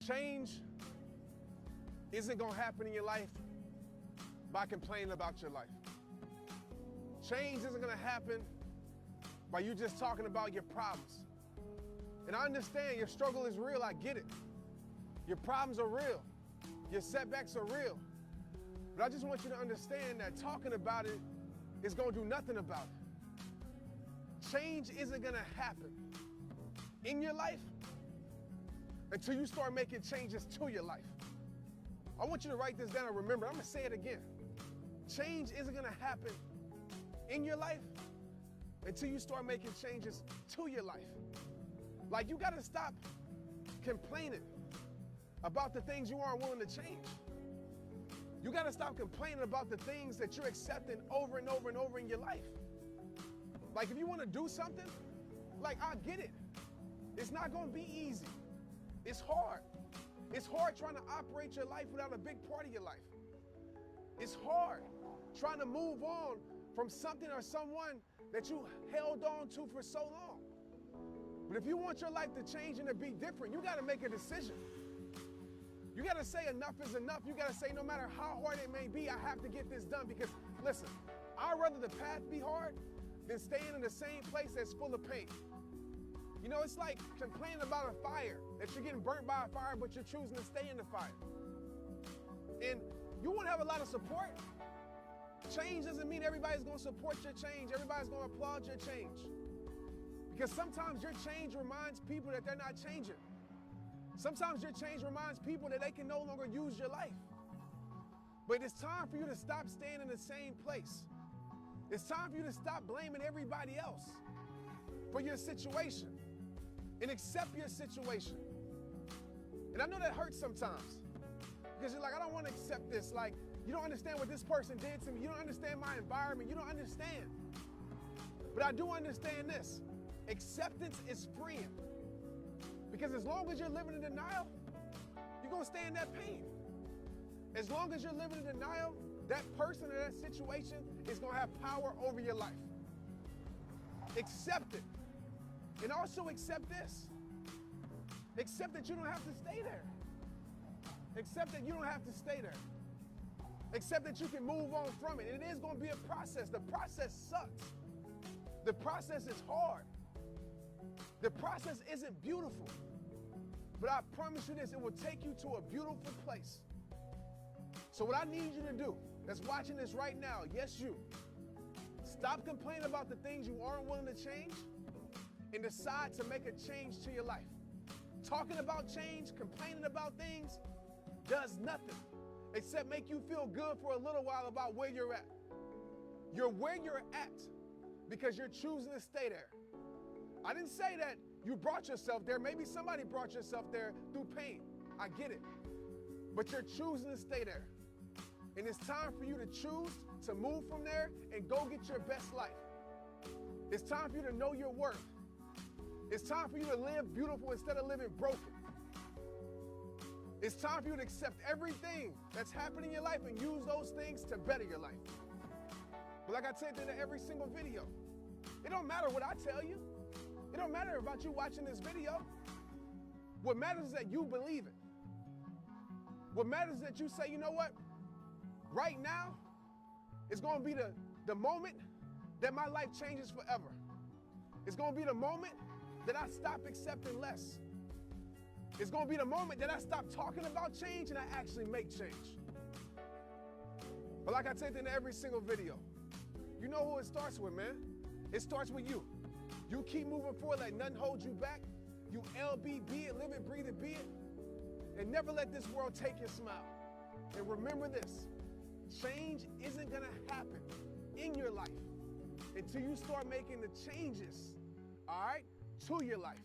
Change isn't going to happen in your life by complaining about your life. Change isn't going to happen by you just talking about your problems. And I understand your struggle is real. I get it. Your problems are real. Your setbacks are real. But I just want you to understand that talking about it is going to do nothing about it. Change isn't going to happen in your life until you start making changes to your life. I want you to write this down and remember, I'm going to say it again. Change isn't going to happen in your life until you start making changes to your life. Like, you got to stop complaining about the things you aren't willing to change. You got to stop complaining about the things that you're accepting over and over and over in your life. Like, if you want to do something, like, I get it. It's not going to be easy. It's hard. It's hard trying to operate your life without a big part of your life. It's hard trying to move on from something or someone that you held on to for so long. But if you want your life to change and to be different, you got to make a decision. You got to say enough is enough. You got to say no matter how hard it may be, I have to get this done. Because listen, I'd rather the path be hard than staying in the same place that's full of pain. You know, it's like complaining about a fire, that you're getting burnt by a fire, but you're choosing to stay in the fire. And you won't have a lot of support. Change doesn't mean everybody's going to support your change. Everybody's going to applaud your change. Because sometimes your change reminds people that they're not changing. Sometimes your change reminds people that they can no longer use your life. But it's time for you to stop staying in the same place. It's time for you to stop blaming everybody else for your situation and accept your situation. And I know that hurts sometimes because you're like, I don't want to accept this. Like, you don't understand what this person did to me. You don't understand my environment. You don't understand. But I do understand this. Acceptance is freeing. Because as long as you're living in denial, you're going to stay in that pain. As long as you're living in denial, that person or that situation is going to have power over your life. Accept it. And also accept this. Accept that you don't have to stay there. Accept that you don't have to stay there. Accept that you can move on from it. And it is going to be a process. The process sucks. The process is hard. The process isn't beautiful. But I promise you this, it will take you to a beautiful place. So what I need you to do, that's watching this right now, yes you, stop complaining about the things you aren't willing to change and decide to make a change to your life. Talking about change, complaining about things does nothing except make you feel good for a little while about where you're at. You're where you're at because you're choosing to stay there. I didn't say that you brought yourself there. Maybe somebody brought yourself there through pain. I get it. But you're choosing to stay there. And it's time for you to choose to move from there and go get your best life. It's time for you to know your worth. It's time for you to live beautiful instead of living broken. It's time for you to accept everything that's happening in your life and use those things to better your life. But like I said in every single video, it don't matter what I tell you. It don't matter about you watching this video. What matters is that you believe it. What matters is that you say, you know what? Right now, it's going to be the moment that my life changes forever. It's going to be the moment that I stop accepting less. It's going to be the moment that I stop talking about change and I actually make change. But like I said in every single video, you know who it starts with, man. It starts with you. You keep moving forward, let nothing hold you back. You LB, be it, live it, breathe it, be it. And never let this world take your smile. And remember this, change isn't gonna happen in your life until you start making the changes, all right, to your life.